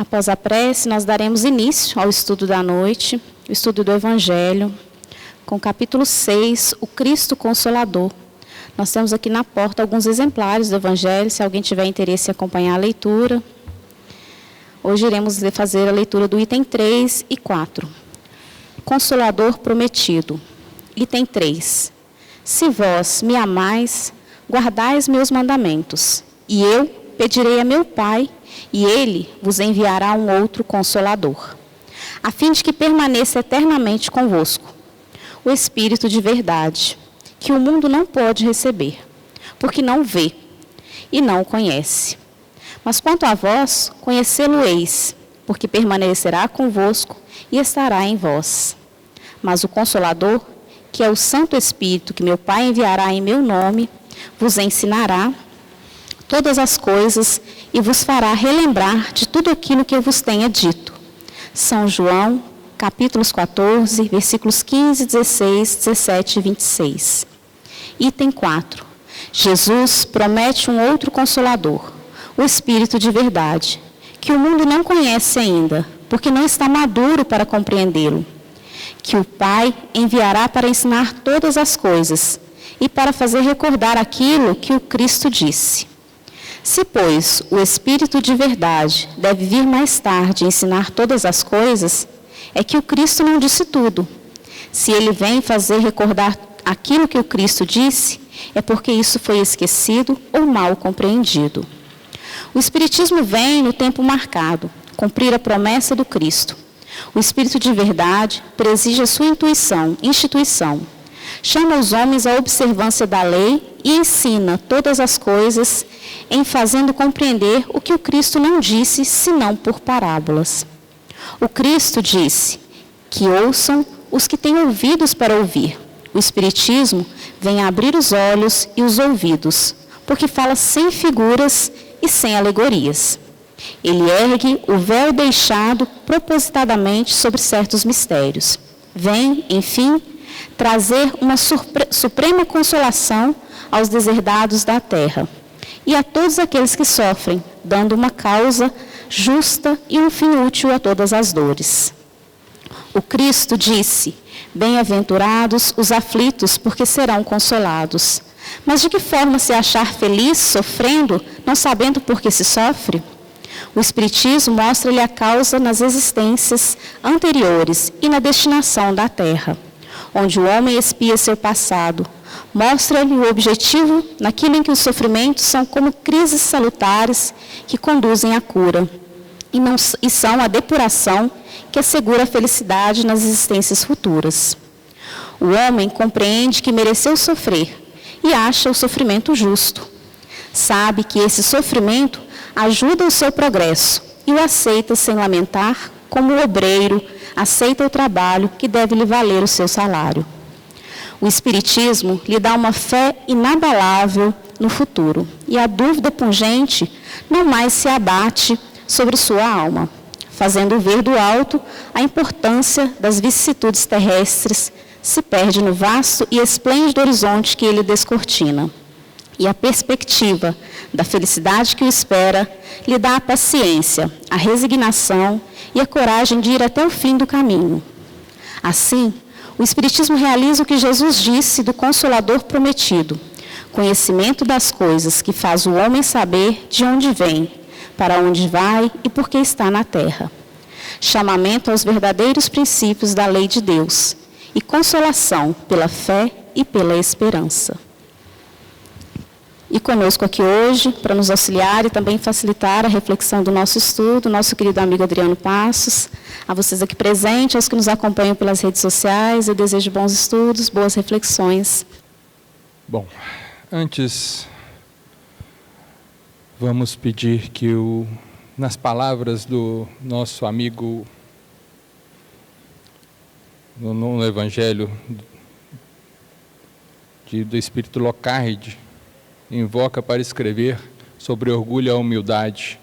Após a prece, nós daremos início ao estudo da noite, o estudo do Evangelho, com o capítulo 6, o Cristo Consolador. Nós temos aqui na porta alguns exemplares do Evangelho, se alguém tiver interesse em acompanhar a leitura. Hoje iremos fazer a leitura do item 3 e 4. Consolador prometido. Item 3. Se vós me amais, guardais meus mandamentos, e eu pedirei a meu Pai, e Ele vos enviará um outro Consolador, a fim de que permaneça eternamente convosco, o Espírito de verdade, que o mundo não pode receber, porque não vê e não o conhece. Mas quanto a vós, conhecê-lo-eis, porque permanecerá convosco e estará em vós. Mas o Consolador, que é o Santo Espírito, que meu Pai enviará em meu nome, vos ensinará todas as coisas e vos fará relembrar de tudo aquilo que eu vos tenha dito. São João, capítulos 14, versículos 15, 16, 17 e 26. Item 4. Jesus promete um outro Consolador, o Espírito de verdade, que o mundo não conhece ainda, porque não está maduro para compreendê-lo, que o Pai enviará para ensinar todas as coisas e para fazer recordar aquilo que o Cristo disse. Se, pois, o Espírito de verdade deve vir mais tarde ensinar todas as coisas, é que o Cristo não disse tudo. Se ele vem fazer recordar aquilo que o Cristo disse, é porque isso foi esquecido ou mal compreendido. O Espiritismo vem no tempo marcado, cumprir a promessa do Cristo. O Espírito de verdade preside a sua instituição, chama os homens à observância da lei e ensina todas as coisas em fazendo compreender o que o Cristo não disse, senão por parábolas. O Cristo disse que ouçam os que têm ouvidos para ouvir. O Espiritismo vem abrir os olhos e os ouvidos, porque fala sem figuras e sem alegorias. Ele ergue o véu deixado propositadamente sobre certos mistérios. Vem, enfim, trazer uma suprema consolação aos deserdados da terra e a todos aqueles que sofrem, dando uma causa justa e um fim útil a todas as dores. O Cristo disse: bem-aventurados os aflitos, porque serão consolados. Mas de que forma se achar feliz sofrendo, não sabendo por que se sofre? O Espiritismo mostra-lhe a causa nas existências anteriores e na destinação da terra, onde o homem expia seu passado. Mostra-lhe o objetivo naquilo em que os sofrimentos são como crises salutares que conduzem à cura, e são a depuração que assegura a felicidade nas existências futuras. O homem compreende que mereceu sofrer e acha o sofrimento justo. Sabe que esse sofrimento ajuda o seu progresso e o aceita sem lamentar, como o obreiro aceita o trabalho que deve lhe valer o seu salário. O Espiritismo lhe dá uma fé inabalável no futuro, e a dúvida pungente não mais se abate sobre sua alma, fazendo ver do alto a importância das vicissitudes terrestres, se perde no vasto e esplêndido horizonte que ele descortina. E a perspectiva da felicidade que o espera lhe dá a paciência, a resignação e a coragem de ir até o fim do caminho. Assim, o Espiritismo realiza o que Jesus disse do Consolador prometido: conhecimento das coisas que faz o homem saber de onde vem, para onde vai e por que está na terra. Chamamento aos verdadeiros princípios da lei de Deus e consolação pela fé e pela esperança. E conosco aqui hoje, para nos auxiliar e também facilitar a reflexão do nosso estudo, nosso querido amigo Adriano Passos. A vocês aqui presentes, aos que nos acompanham pelas redes sociais, eu desejo bons estudos, boas reflexões. Bom, antes, vamos pedir que nas palavras do nosso amigo no Evangelho do Espírito Lockhart, invoca para escrever sobre orgulho e a humildade.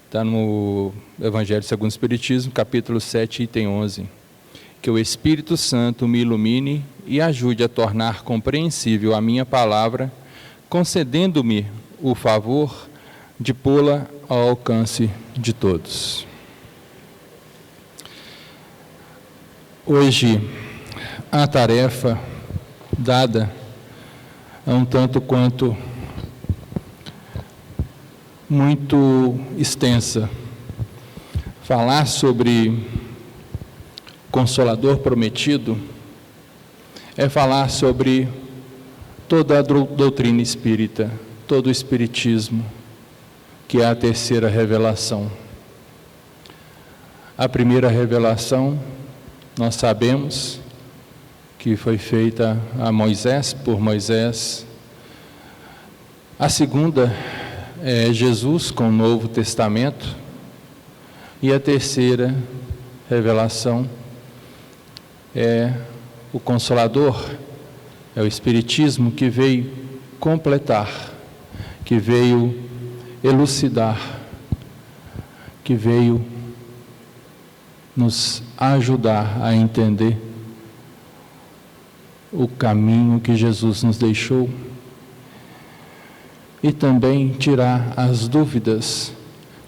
Está no Evangelho segundo o Espiritismo, capítulo 7, item 11. Que o Espírito Santo me ilumine e ajude a tornar compreensível a minha palavra, concedendo-me o favor de pô-la ao alcance de todos. Hoje, a tarefa dada é um tanto quanto muito extensa. Falar sobre Consolador Prometido é falar sobre toda a doutrina espírita, todo o espiritismo, que é a terceira revelação. A primeira revelação, nós sabemos que foi feita a Moisés, por Moisés. A segunda é Jesus com o Novo Testamento. E a terceira revelação é o Consolador, é o Espiritismo que veio completar, que veio elucidar, que veio nos ajudar a entender o caminho que Jesus nos deixou e também tirar as dúvidas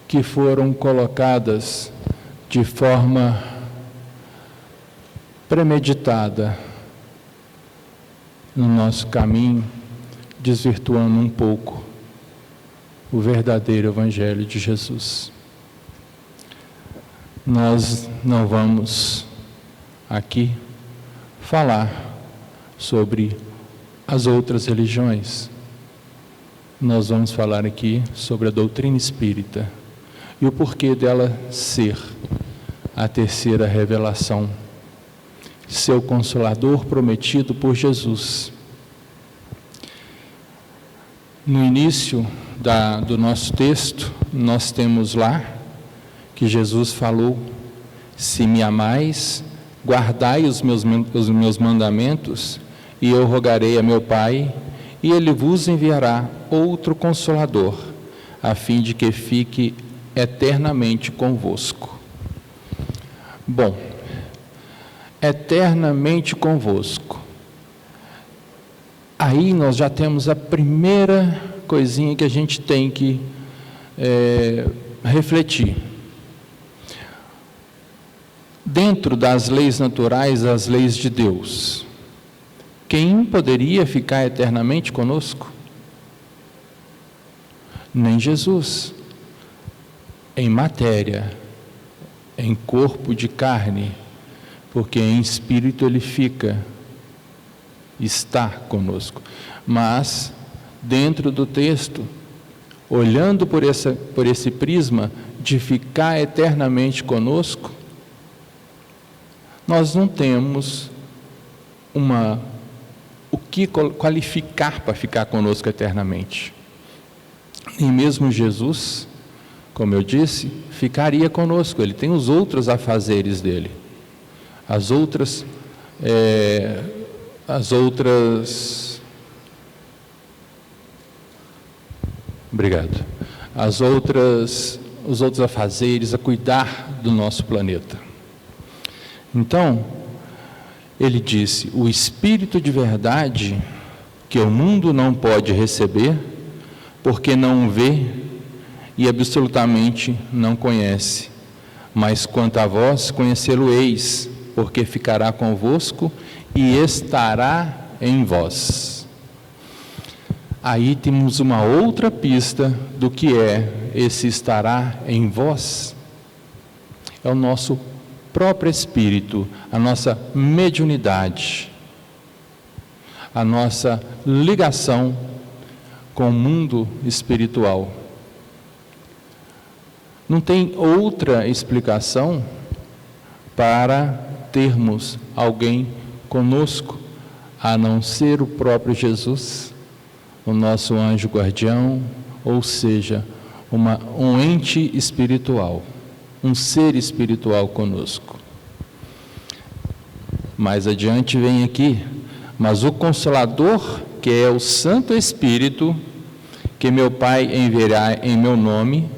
que foram colocadas de forma premeditada no nosso caminho, desvirtuando um pouco o verdadeiro Evangelho de Jesus. Nós não vamos aqui falar sobre as outras religiões. Nós vamos falar aqui sobre a doutrina espírita e o porquê dela ser a terceira revelação, seu Consolador prometido por Jesus. No início do nosso texto, nós temos lá que Jesus falou: se me amais, guardai os meus mandamentos, e eu rogarei a meu Pai, e Ele vos enviará outro Consolador, a fim de que fique eternamente convosco. Bom, eternamente convosco. Aí nós já temos a primeira coisinha que a gente tem que refletir. Dentro das leis naturais, as leis de Deus, quem poderia ficar eternamente conosco? Nem Jesus. Em matéria, em corpo de carne, porque em espírito ele está conosco. Mas, dentro do texto, olhando por esse prisma de ficar eternamente conosco, nós não temos o que qualificar para ficar conosco eternamente. E mesmo Jesus, como eu disse, ficaria conosco. Ele tem os outros afazeres dele. As outros afazeres a cuidar do nosso planeta. Então, ele disse: o Espírito de verdade, que o mundo não pode receber, porque não vê e absolutamente não conhece. Mas quanto a vós, conhecê-lo-eis, porque ficará convosco e estará em vós. Aí temos uma outra pista do que é esse estará em vós. É o nosso próprio espírito, a nossa mediunidade, a nossa ligação com o mundo espiritual. Não tem outra explicação para termos alguém conosco, a não ser o próprio Jesus, o nosso anjo guardião, ou seja, um ente espiritual, um ser espiritual conosco. Mais adiante vem aqui: mas o Consolador, que é o Santo Espírito, que meu Pai enviará em meu nome,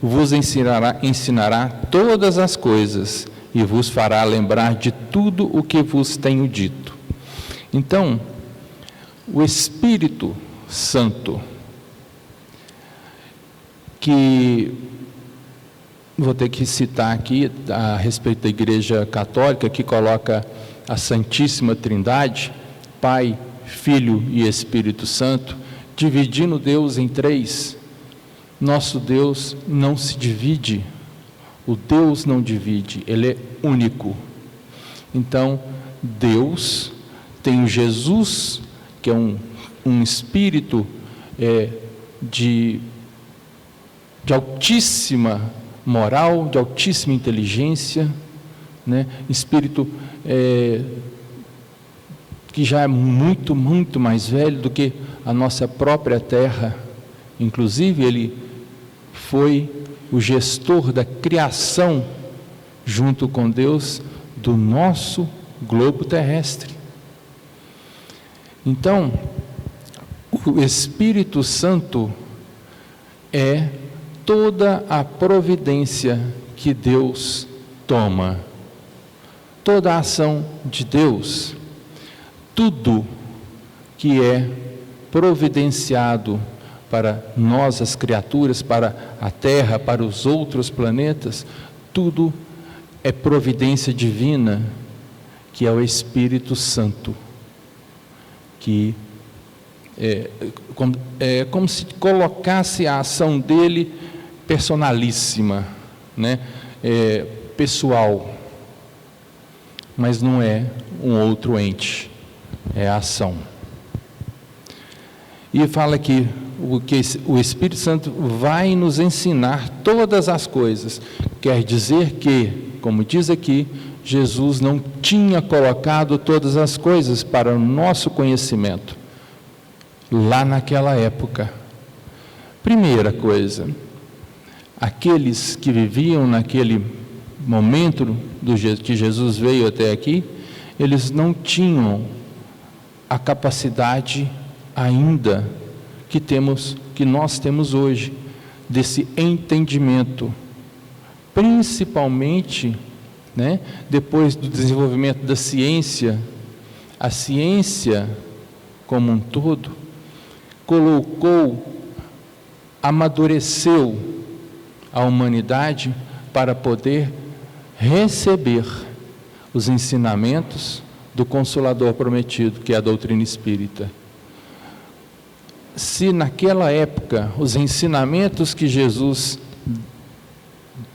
vos ensinará todas as coisas e vos fará lembrar de tudo o que vos tenho dito. Então, o Espírito Santo que vou ter que citar aqui a respeito da Igreja Católica, que coloca a Santíssima Trindade, Pai, Filho e Espírito Santo, dividindo Deus em três. Nosso Deus não se divide, o Deus não divide, Ele é único. Então, Deus tem o Jesus, que é um Espírito de altíssima moral, de altíssima inteligência, né? Espírito que já é muito, muito mais velho do que a nossa própria terra. Inclusive, ele foi o gestor da criação, junto com Deus, do nosso globo terrestre. Então, o Espírito Santo é toda a providência que Deus toma, toda a ação de Deus, tudo que é providenciado para nós, as criaturas, para a Terra, para os outros planetas, tudo é providência divina, que é o Espírito Santo, que é como se colocasse a ação dele personalíssima, né? Pessoal, mas não é um outro ente, é a ação. E fala que o Espírito Santo vai nos ensinar todas as coisas. Quer dizer que, como diz aqui, Jesus não tinha colocado todas as coisas para o nosso conhecimento, lá naquela época. Primeira coisa, aqueles que viviam naquele momento que Jesus veio até aqui, eles não tinham a capacidade ainda que nós temos hoje, desse entendimento, principalmente, né, depois do desenvolvimento da ciência. A ciência como um todo amadureceu a humanidade para poder receber os ensinamentos do Consolador prometido, que é a doutrina espírita. Se naquela época os ensinamentos que Jesus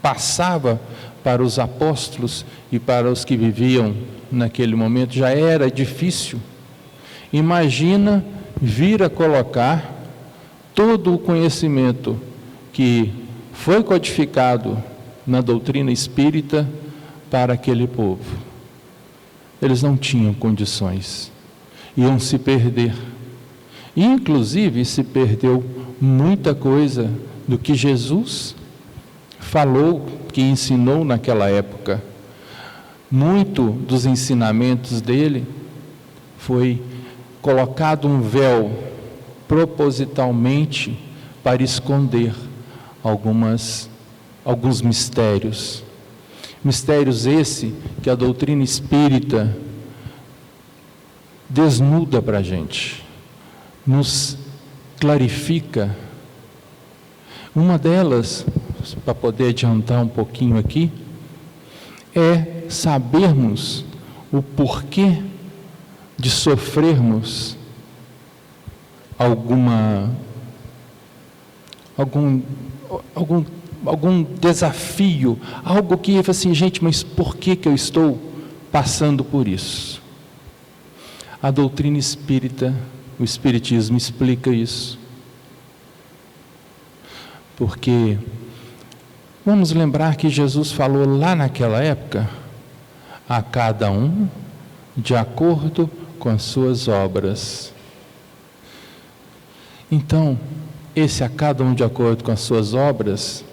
passava para os apóstolos e para os que viviam naquele momento já era difícil, imagina vir a colocar todo o conhecimento que foi codificado na doutrina espírita para aquele povo. Eles não tinham condições, iam se perder. Inclusive, se perdeu muita coisa do que Jesus falou, que ensinou naquela época. Muito dos ensinamentos dele foi colocado um véu propositalmente para esconder alguns mistérios. Mistérios esse que a doutrina espírita desnuda para a gente, nos clarifica. Uma delas, para poder adiantar um pouquinho aqui, é sabermos o porquê de sofrermos algum desafio, algo que assim, gente, mas por que eu estou passando por isso? A doutrina espírita, o Espiritismo explica isso. Porque vamos lembrar que Jesus falou lá naquela época, a cada um de acordo com as suas obras. Então, esse a cada um de acordo com as suas obras,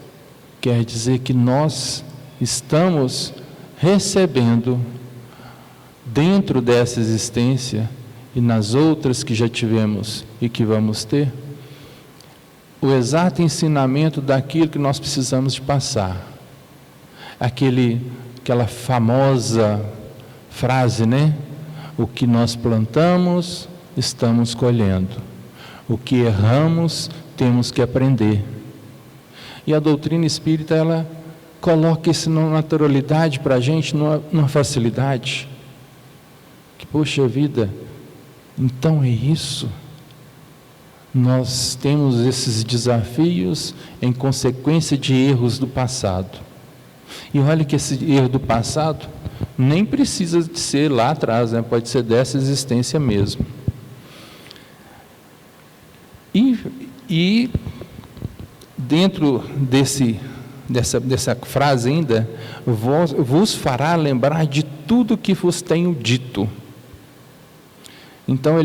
quer dizer que nós estamos recebendo, dentro dessa existência e nas outras que já tivemos e que vamos ter, o exato ensinamento daquilo que nós precisamos de passar. Aquela famosa frase, né? O que nós plantamos, estamos colhendo. O que erramos, temos que aprender. E a doutrina espírita, ela coloca isso numa naturalidade para a gente, numa facilidade. Que, poxa vida, então é isso. Nós temos esses desafios em consequência de erros do passado. E olha que esse erro do passado nem precisa de ser lá atrás, né? Pode ser dessa existência mesmo. E dentro dessa frase ainda, vos fará lembrar de tudo que vos tenho dito. Então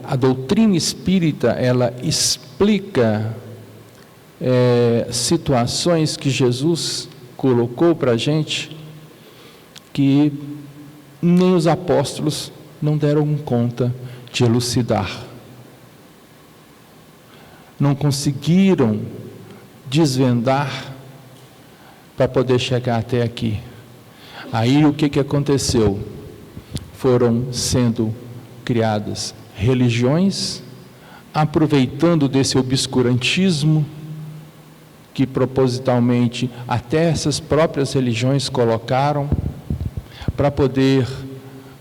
a doutrina espírita, ela explica situações que Jesus colocou para a gente, que nem os apóstolos não deram conta de elucidar. Não conseguiram desvendar para poder chegar até aqui. Aí o que aconteceu? Foram sendo criadas religiões, aproveitando desse obscurantismo que propositalmente até essas próprias religiões colocaram, para poder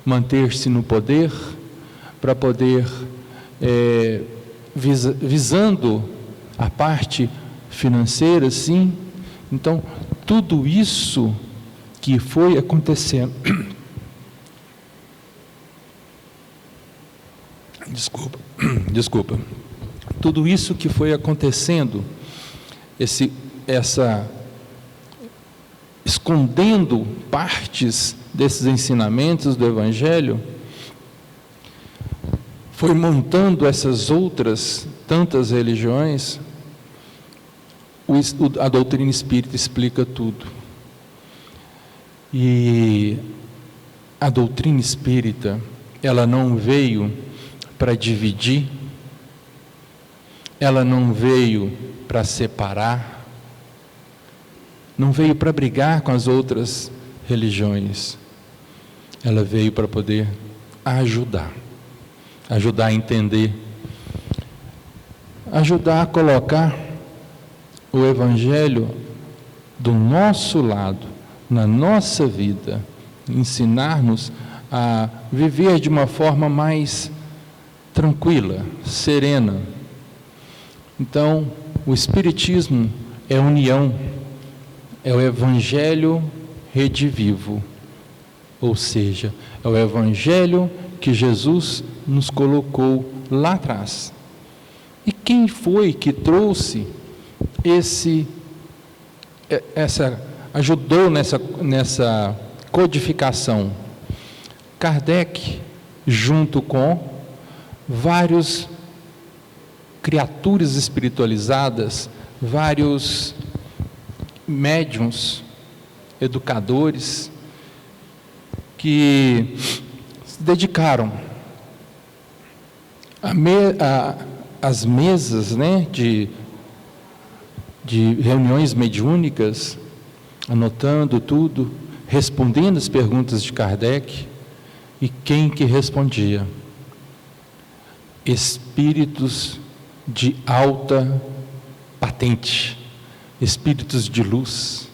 manter-se no poder, para poder visando a parte financeira, sim. Então, tudo isso que foi acontecendo, desculpa, tudo isso que foi acontecendo, escondendo partes desses ensinamentos do Evangelho, foi montando essas outras tantas religiões. A doutrina espírita explica tudo. E a doutrina espírita, ela não veio para dividir, ela não veio para separar, não veio para brigar com as outras religiões. Ela veio para poder ajudar a entender, ajudar a colocar o Evangelho do nosso lado, na nossa vida, ensinar-nos a viver de uma forma mais tranquila, serena. Então, o Espiritismo é união, é o Evangelho redivivo, ou seja, é o Evangelho que Jesus nos colocou lá atrás. E quem foi que trouxe ajudou nessa codificação? Kardec, junto com vários criaturas espiritualizadas, vários médiuns, educadores, que se dedicaram às mesas, né, de reuniões mediúnicas, anotando tudo, respondendo as perguntas de Kardec. E quem que respondia? Espíritos de alta patente, espíritos de luz,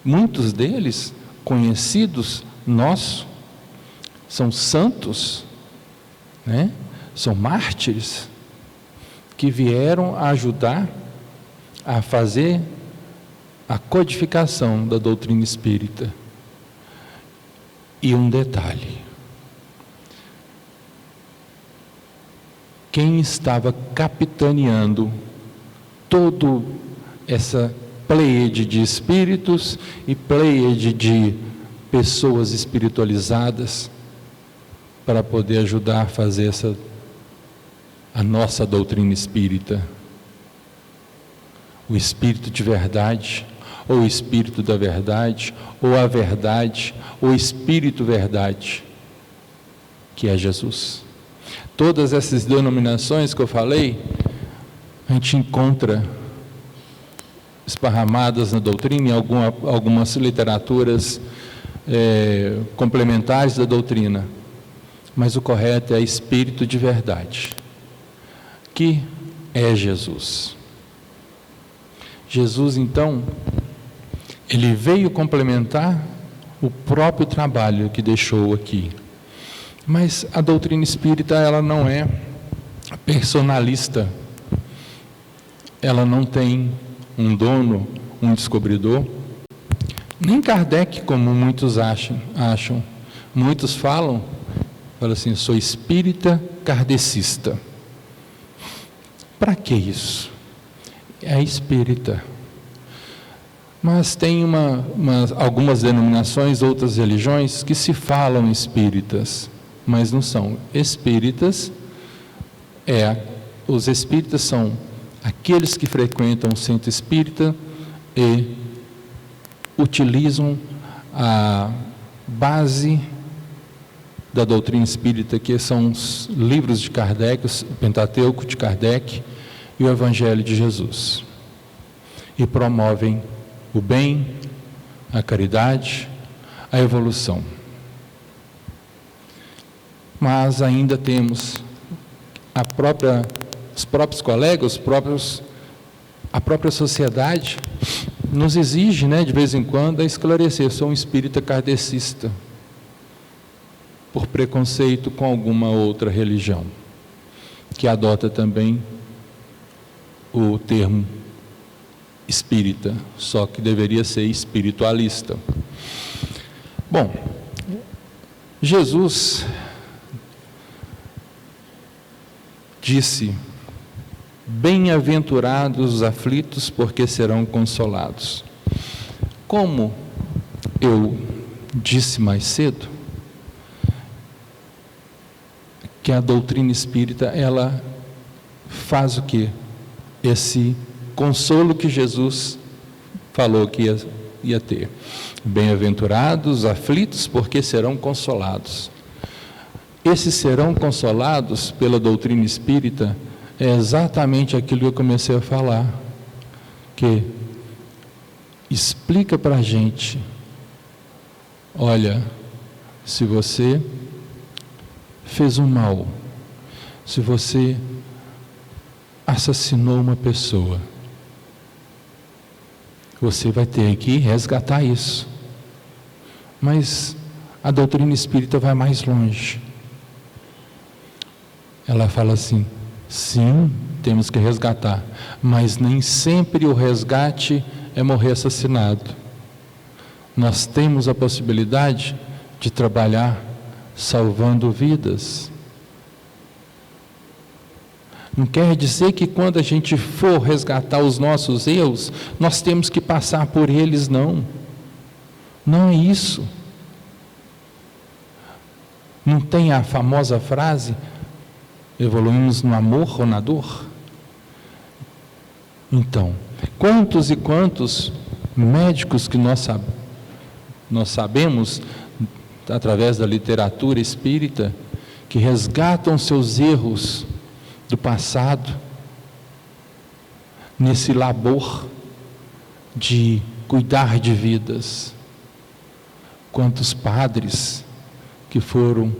muitos deles conhecidos nossos, são santos, né? São mártires, que vieram a ajudar a fazer a codificação da doutrina espírita. E um detalhe: quem estava capitaneando toda essa pleiade de espíritos e pleiade de pessoas espiritualizadas para poder ajudar a fazer a nossa doutrina espírita? O Espírito de verdade, ou o Espírito da verdade, ou a verdade, ou o Espírito verdade, que é Jesus. Todas essas denominações que eu falei, a gente encontra esparramadas na doutrina, em algumas literaturas complementares da doutrina. Mas o correto é Espírito de verdade, que é Jesus. Jesus, então, ele veio complementar o próprio trabalho que deixou aqui. Mas a doutrina espírita, ela não é personalista. Ela não tem um dono, um descobridor. Nem Kardec, como muitos acham. Muitos falam assim, sou espírita kardecista. Para que isso? É espírita. Mas tem algumas denominações, outras religiões, que se falam espíritas, mas não são espíritas. Os espíritas são aqueles que frequentam o centro espírita e utilizam a base da doutrina espírita, que são os livros de Kardec, o Pentateuco de Kardec e o Evangelho de Jesus. E promovem o bem, a caridade, a evolução. Mas ainda temos os próprios colegas, a própria sociedade nos exige, de vez em quando, a esclarecer. Sou um espírita kardecista, por preconceito com alguma outra religião, que adota também o termo espírita, só que deveria ser espiritualista. Bom, Jesus disse: bem-aventurados os aflitos, porque serão consolados. Como eu disse mais cedo, que a doutrina espírita, ela faz o quê? Esse consolo que Jesus falou que ia ter. Bem-aventurados os aflitos, porque serão consolados. Esses serão consolados pela doutrina espírita é exatamente aquilo que eu comecei a falar, que explica para a gente: olha, se você fez um mal, se você assassinou uma pessoa, você vai ter que resgatar isso. Mas a doutrina espírita vai mais longe. Ela fala assim: sim, temos que resgatar, mas nem sempre o resgate é morrer assassinado. Nós temos a possibilidade de trabalhar salvando vidas. Não quer dizer que quando a gente for resgatar os nossos erros, nós temos que passar por eles, não. Não é isso. Não tem a famosa frase: evoluímos no amor ou na dor? Então, quantos e quantos médicos que nós sabemos, através da literatura espírita, que resgatam seus erros do passado, nesse labor de cuidar de vidas. Quantos padres que foram,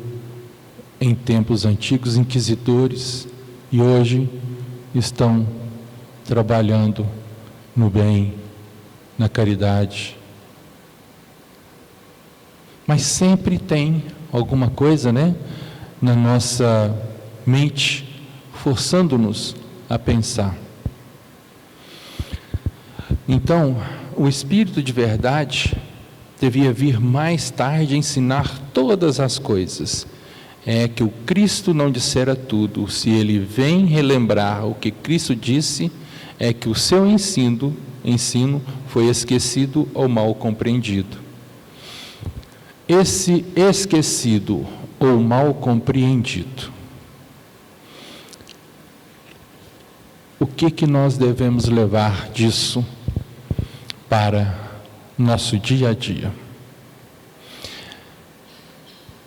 em tempos antigos, inquisidores, e hoje estão trabalhando no bem, na caridade. Mas sempre tem alguma coisa, na nossa mente, forçando-nos a pensar. Então, o Espírito de verdade devia vir mais tarde ensinar todas as coisas. É que o Cristo não dissera tudo. Se ele vem relembrar o que Cristo disse, é que o seu ensino foi esquecido ou mal compreendido. Esse esquecido ou mal compreendido, o que nós devemos levar disso para nosso dia a dia?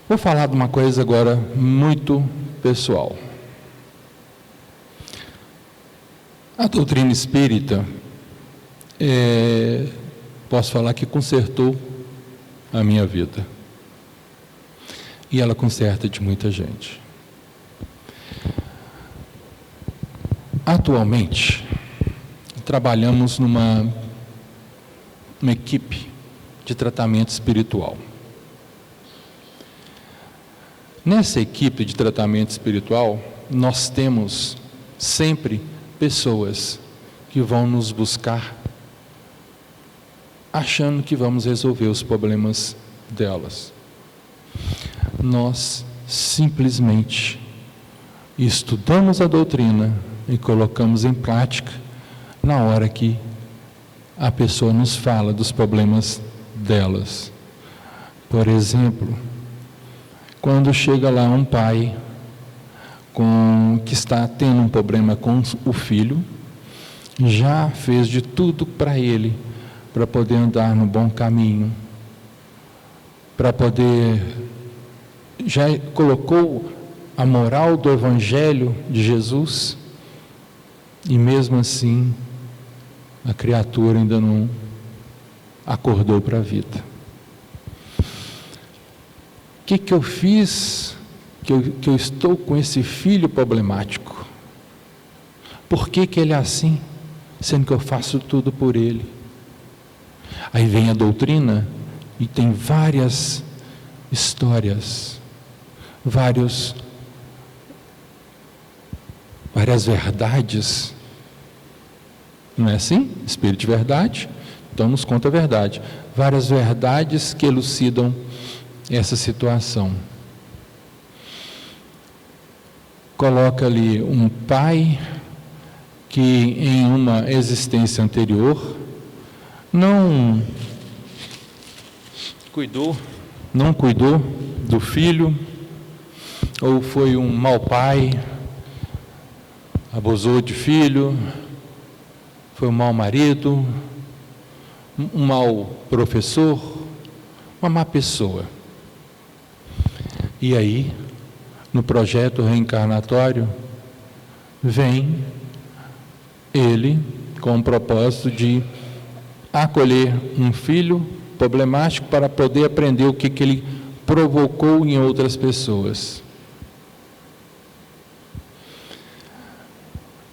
Vou falar de uma coisa agora muito pessoal. A doutrina espírita, posso falar que consertou a minha vida. E ela conserta de muita gente. Atualmente, trabalhamos numa equipe de tratamento espiritual. Nessa equipe de tratamento espiritual, nós temos sempre pessoas que vão nos buscar achando que vamos resolver os problemas delas. Nós simplesmente estudamos a doutrina e colocamos em prática na hora que a pessoa nos fala dos problemas delas. Por exemplo, quando chega lá um pai que está tendo um problema com o filho, já fez de tudo para ele, para poder andar no bom caminho, para poder, já colocou a moral do Evangelho de Jesus, e mesmo assim a criatura ainda não acordou para a vida. O que eu fiz que eu estou com esse filho problemático? Por que ele é assim, sendo que eu faço tudo por ele? Aí vem a doutrina e tem várias histórias, várias verdades. Não é assim? Espírito de verdade, então nos conta a verdade. Várias verdades que elucidam essa situação. Coloca ali um pai que em uma existência anterior não cuidou do filho, ou foi um mau pai, abusou de filho, foi um mau marido, um mau professor, uma má pessoa. E aí, no projeto reencarnatório, vem ele com o propósito de acolher um filho problemático para poder aprender o que ele provocou em outras pessoas.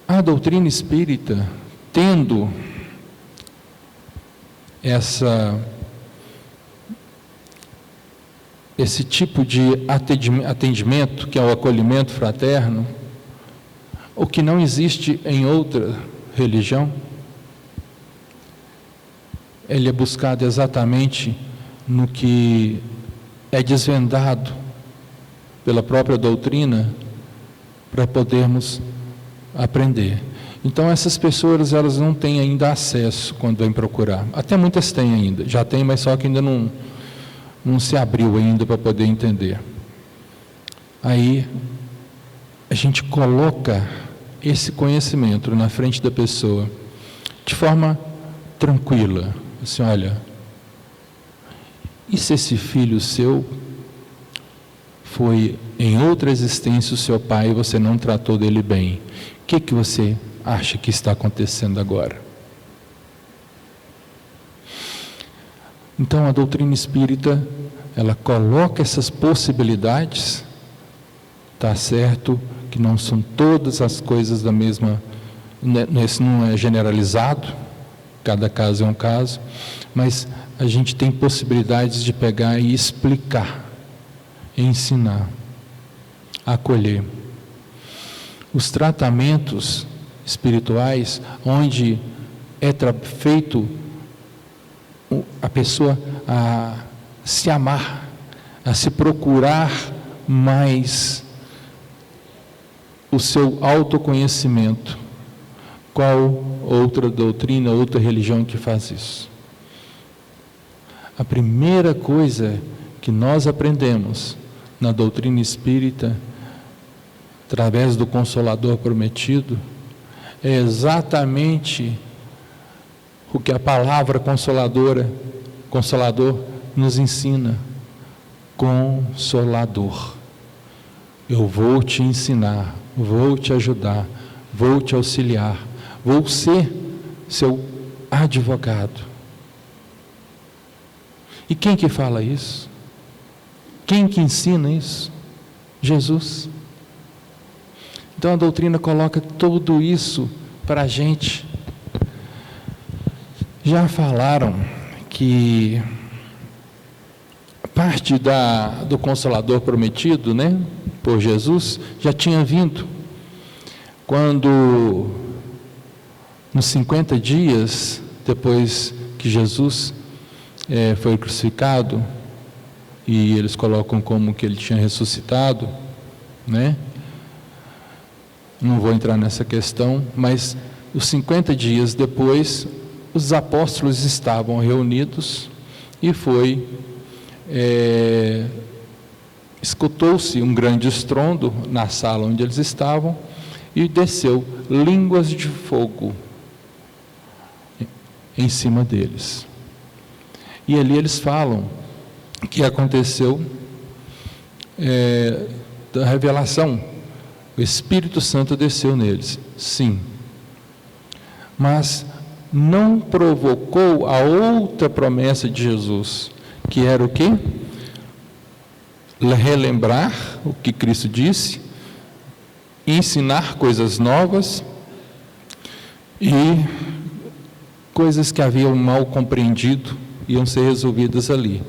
A doutrina espírita, tendo esse tipo de atendimento, que é o acolhimento fraterno, o que não existe em outra religião, ele é buscado exatamente no que é desvendado pela própria doutrina, para podermos aprender. Então essas pessoas, elas não têm ainda acesso quando vêm procurar. Até muitas têm ainda, já tem, mas só que ainda não se abriu ainda para poder entender. Aí a gente coloca esse conhecimento na frente da pessoa de forma tranquila, assim, olha, e se esse filho seu foi em outra existência o seu pai e você não tratou dele bem, o que você acha que está acontecendo agora? Então a doutrina espírita, ela coloca essas possibilidades. Está certo que não são todas as coisas da mesma, isso não é generalizado, cada caso é um caso, mas a gente tem possibilidades de pegar e explicar, ensinar, acolher. Os tratamentos espirituais, onde é feito a pessoa a se amar, a se procurar mais o seu autoconhecimento. Qual outra doutrina, outra religião que faz isso? A primeira coisa que nós aprendemos na doutrina espírita, através do Consolador prometido, é exatamente o que a palavra consolador nos ensina. Consolador. Eu vou te ensinar, vou te ajudar, vou te auxiliar, vou ser seu advogado. E quem que fala isso? Quem que ensina isso? Jesus. Então a doutrina coloca tudo isso para a gente, Já falaram que parte do Consolador prometido, né, por Jesus, já tinha vindo. Quando, nos 50 dias depois que Jesus foi crucificado, e eles colocam como que ele tinha ressuscitado, né? Não vou entrar nessa questão, mas os 50 dias depois, os apóstolos estavam reunidos e escutou-se um grande estrondo na sala onde eles estavam e desceu línguas de fogo em cima deles. E ali eles falam que aconteceu da revelação, o Espírito Santo desceu neles, sim, mas não provocou a outra promessa de Jesus, que era o quê? Relembrar o que Cristo disse, ensinar coisas novas e coisas que haviam mal compreendido iam ser resolvidas ali.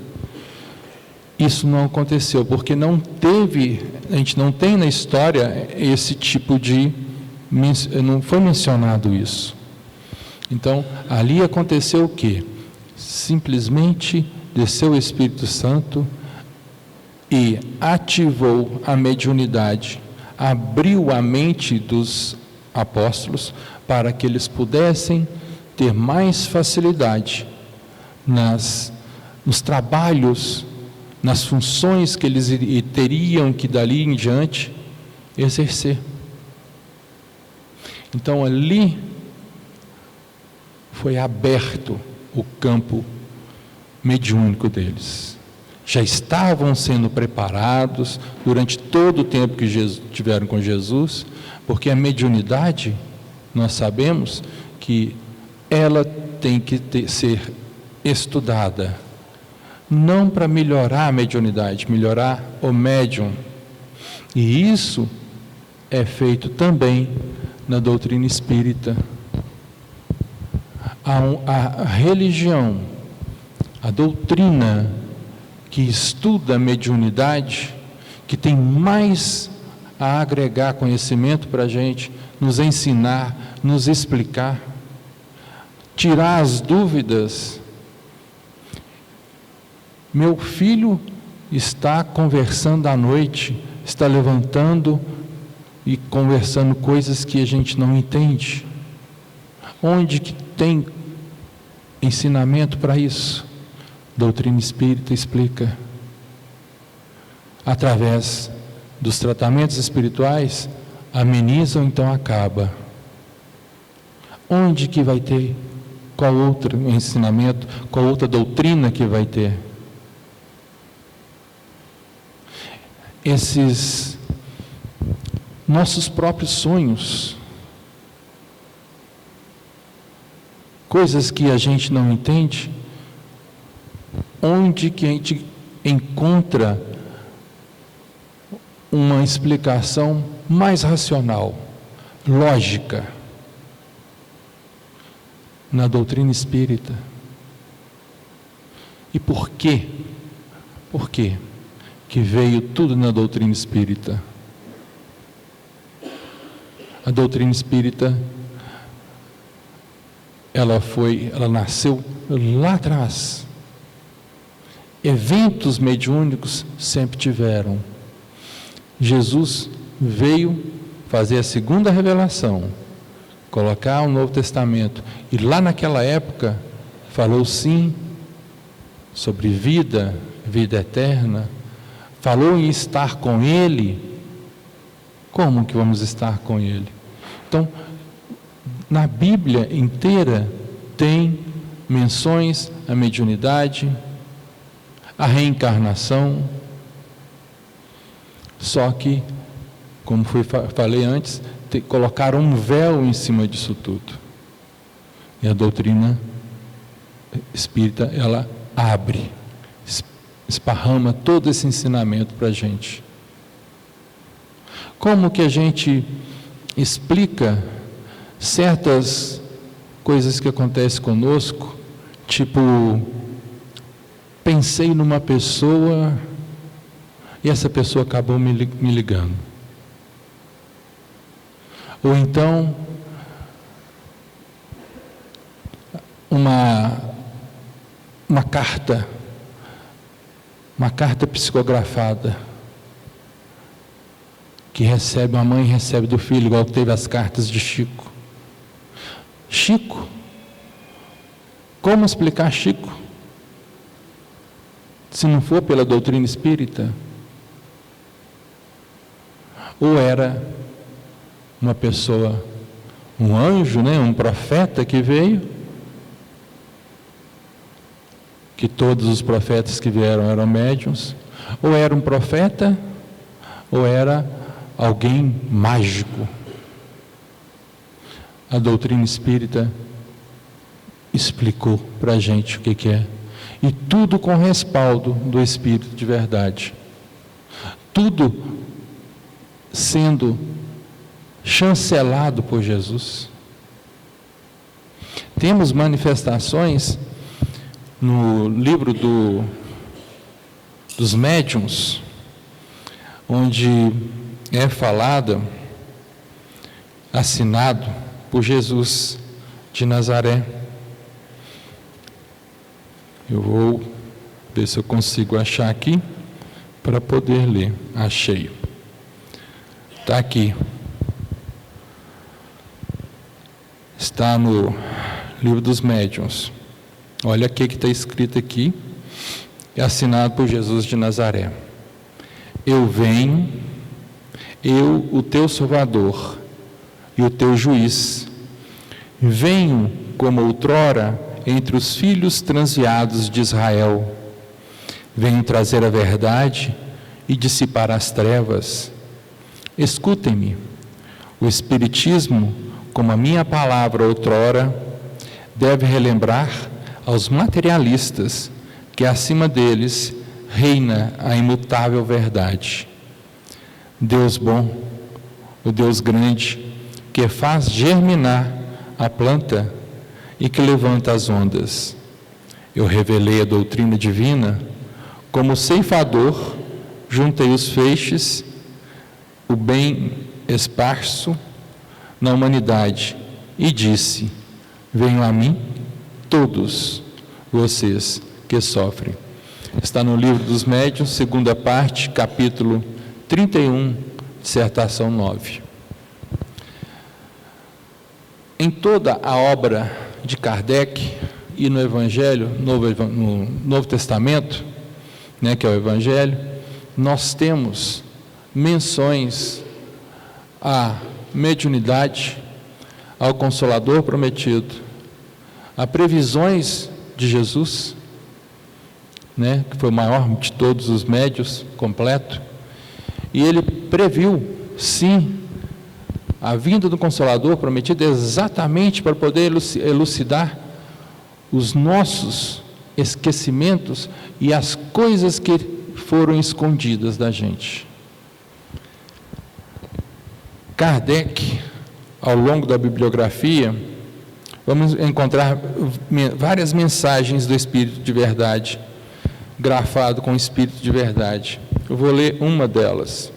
Isso não aconteceu, porque a gente não tem na história esse tipo não foi mencionado isso. Então, ali aconteceu o quê? Simplesmente desceu o Espírito Santo e ativou a mediunidade, abriu a mente dos apóstolos para que eles pudessem ter mais facilidade nos trabalhos, nas funções que eles teriam que dali em diante exercer. Então ali foi aberto o campo mediúnico deles. Já estavam sendo preparados durante todo o tempo que tiveram com Jesus, porque a mediunidade, nós sabemos que ela tem que ser estudada, não para melhorar a mediunidade, melhorar o médium. E isso é feito também na doutrina espírita. A religião, a doutrina que estuda a mediunidade, que tem mais a agregar conhecimento para a gente, nos ensinar, nos explicar, tirar as dúvidas. Meu filho está conversando à noite, está levantando e conversando coisas que a gente não entende. Onde que tem ensinamento para isso? Doutrina espírita explica. Através dos tratamentos espirituais, amenizam, então acaba. Onde que vai ter? Qual outro ensinamento? Qual outra doutrina que vai ter? Esses nossos próprios sonhos, coisas que a gente não entende, onde que a gente encontra uma explicação mais racional, lógica, na doutrina espírita? E por quê? Por quê que veio tudo na doutrina espírita? A doutrina espírita, ela nasceu lá atrás. Eventos mediúnicos sempre tiveram. Jesus veio fazer a segunda revelação, colocar o Novo Testamento, e lá naquela época falou sim sobre vida eterna, falou em estar com Ele. Como que vamos estar com Ele? Então, na Bíblia inteira tem menções à mediunidade, à reencarnação, só que, como falei antes, colocaram um véu em cima disso tudo. E a doutrina espírita, ela abre, esparrama todo esse ensinamento para a gente. Como que a gente explica certas coisas que acontecem conosco Tipo, pensei numa pessoa e essa pessoa acabou me ligando. Ou então, uma carta psicografada, que a mãe recebe do filho, igual teve as cartas de Chico. Chico, como explicar Chico? Se não for pela doutrina espírita? Ou era uma pessoa, um anjo, um profeta que veio, que todos os profetas que vieram eram médiuns, ou era um profeta, ou era alguém mágico. A doutrina espírita explicou para a gente o que é, e tudo com respaldo do Espírito de verdade, tudo sendo chancelado por Jesus. Temos manifestações no livro dos médiuns, onde é falado, assinado por Jesus de Nazaré. Eu vou ver se eu consigo achar aqui para poder ler. Achei. Está aqui. Está no livro dos médiuns. Olha o que está escrito aqui. É assinado por Jesus de Nazaré. Eu venho, eu, o teu Salvador e o teu juiz. Venho como outrora entre os filhos transviados de Israel. Venho trazer a verdade e dissipar as trevas. Escutem-me. O Espiritismo, como a minha palavra outrora, deve relembrar aos materialistas que acima deles reina a imutável verdade. Deus bom, o Deus grande, que faz germinar a planta e que levanta as ondas. Eu revelei a doutrina divina, como ceifador, juntei os feixes, o bem esparso na humanidade, e disse: venham a mim todos vocês que sofrem. Está no livro dos médiuns, segunda parte, capítulo 31, dissertação 9. Em toda a obra de Kardec e no Evangelho, no Novo Testamento, que é o Evangelho, nós temos menções à mediunidade, ao Consolador prometido, a previsões de Jesus, que foi o maior de todos os médiuns, completo, e ele previu, sim, a vinda do Consolador prometido exatamente para poder elucidar os nossos esquecimentos e as coisas que foram escondidas da gente. Kardec, ao longo da bibliografia, vamos encontrar várias mensagens do Espírito de Verdade, grafado com o Espírito de Verdade. Eu vou ler uma delas.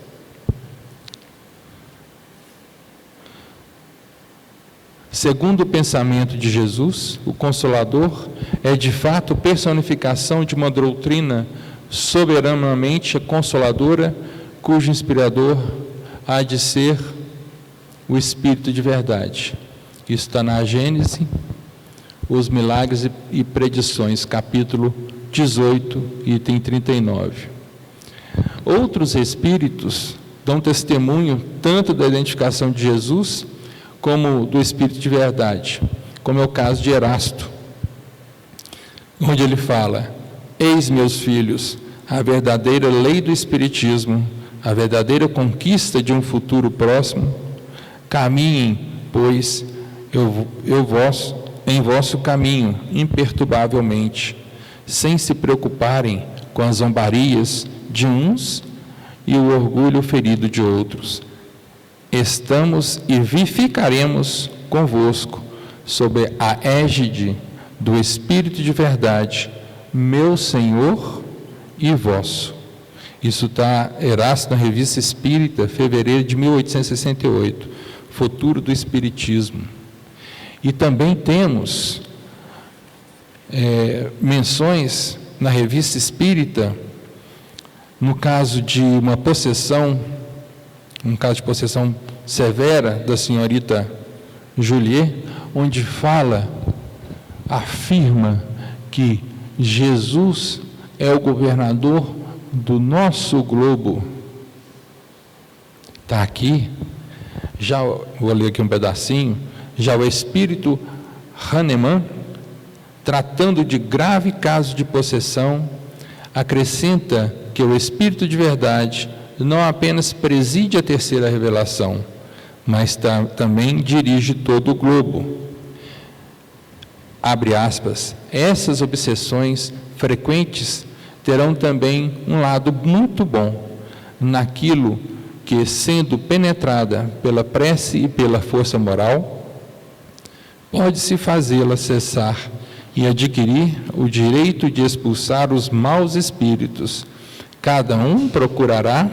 Segundo o pensamento de Jesus, o Consolador é de fato personificação de uma doutrina soberanamente consoladora, cujo inspirador há de ser o Espírito de Verdade. Isso está na Gênese, os Milagres e Predições, capítulo 18, item 39. Outros espíritos dão testemunho tanto da identificação de Jesus como do Espírito de Verdade, como é o caso de Erasto, onde ele fala: eis, meus filhos, a verdadeira lei do Espiritismo, a verdadeira conquista de um futuro próximo. Caminhem, pois, em vosso caminho, imperturbavelmente, sem se preocuparem com as zombarias de uns e o orgulho ferido de outros. Estamos e ficaremos convosco, sob a égide do Espírito de verdade, meu Senhor e vosso. Isso está Erasto na Revista Espírita, fevereiro de 1868, Futuro do Espiritismo. E também temos menções na Revista Espírita, no caso de uma possessão, um caso de possessão severa da senhorita Juliet, onde afirma que Jesus é o governador do nosso globo. Está aqui, já vou ler aqui um pedacinho, já o espírito Hahnemann, tratando de grave caso de possessão, acrescenta que o Espírito de verdade não apenas preside a terceira revelação, mas também dirige todo o globo. Abre aspas, essas obsessões frequentes terão também um lado muito bom naquilo que, sendo penetrada pela prece e pela força moral, pode-se fazê-la cessar e adquirir o direito de expulsar os maus espíritos. Cada um procurará,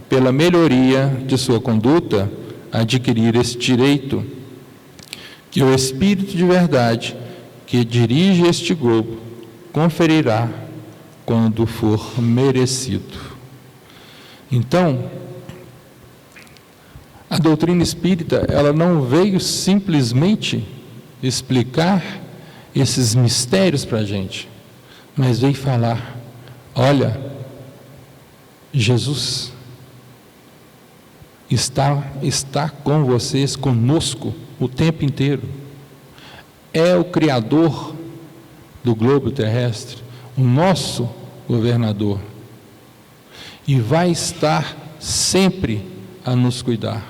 pela melhoria de sua conduta, adquirir esse direito, que o Espírito de verdade, que dirige este globo, conferirá quando for merecido. Então, a doutrina espírita, ela não veio simplesmente explicar esses mistérios para a gente, mas veio falar, olha, Jesus está com vocês, conosco, o tempo inteiro. É o Criador do globo terrestre, o nosso governador, e vai estar sempre a nos cuidar,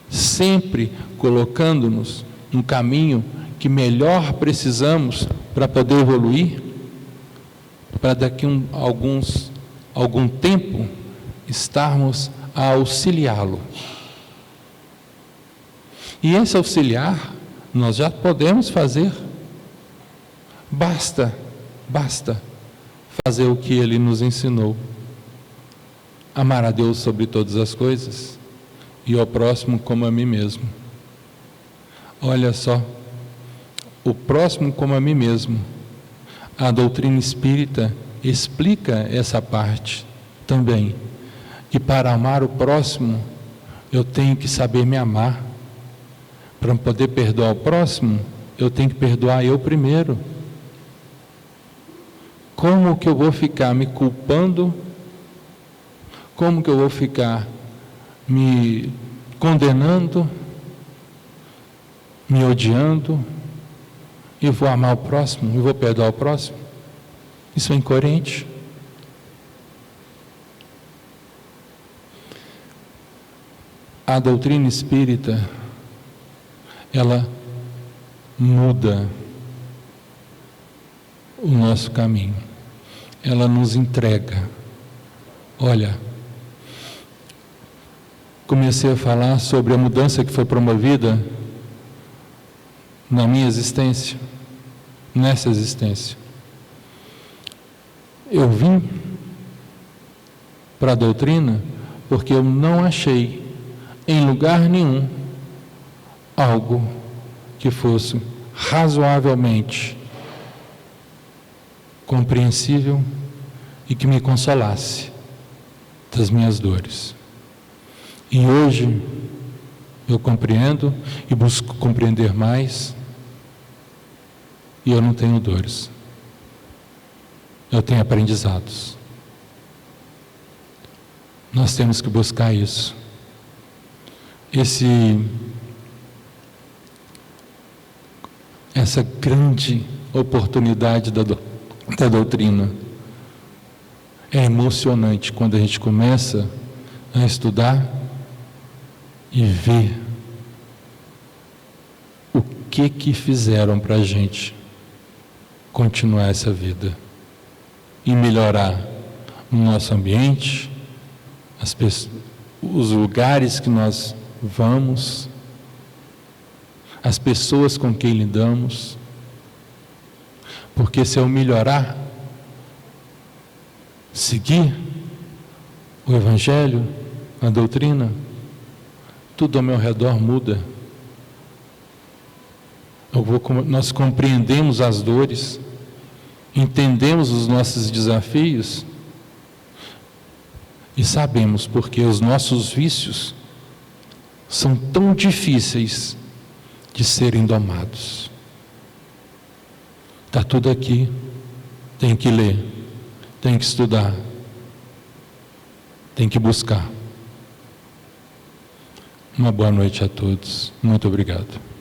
sempre colocando-nos no caminho que melhor precisamos para poder evoluir, para daqui algum tempo estarmos a auxiliá-lo. E esse auxiliar nós já podemos fazer. Basta fazer o que ele nos ensinou. Amar a Deus sobre todas as coisas e ao próximo como a mim mesmo. Olha só, o próximo como a mim mesmo. A doutrina espírita explica essa parte também, que para amar o próximo eu tenho que saber me amar. Para poder perdoar o próximo, eu tenho que perdoar eu primeiro. Como que eu vou ficar me culpando? Como que eu vou ficar me condenando, me odiando, e vou amar o próximo, e vou perdoar o próximo? Isso é incoerente. A doutrina espírita, ela muda o nosso caminho. Ela nos entrega. Olha, comecei a falar sobre a mudança que foi promovida na minha existência, nessa existência. Eu vim para a doutrina porque eu não achei em lugar nenhum algo que fosse razoavelmente compreensível e que me consolasse das minhas dores. E hoje eu compreendo e busco compreender mais, e eu não tenho dores. Eu tenho aprendizados. Nós temos que buscar isso. Essa grande oportunidade da doutrina. É emocionante quando a gente começa a estudar e ver o que fizeram para a gente continuar essa vida e melhorar o nosso ambiente, os lugares que nós vamos, as pessoas com quem lidamos. Porque se eu melhorar, seguir o Evangelho, a doutrina, tudo ao meu redor muda. Nós compreendemos as dores, entendemos os nossos desafios e sabemos porque os nossos vícios são tão difíceis de serem domados. Está tudo aqui, tem que ler, tem que estudar, tem que buscar. Uma boa noite a todos. Muito obrigado.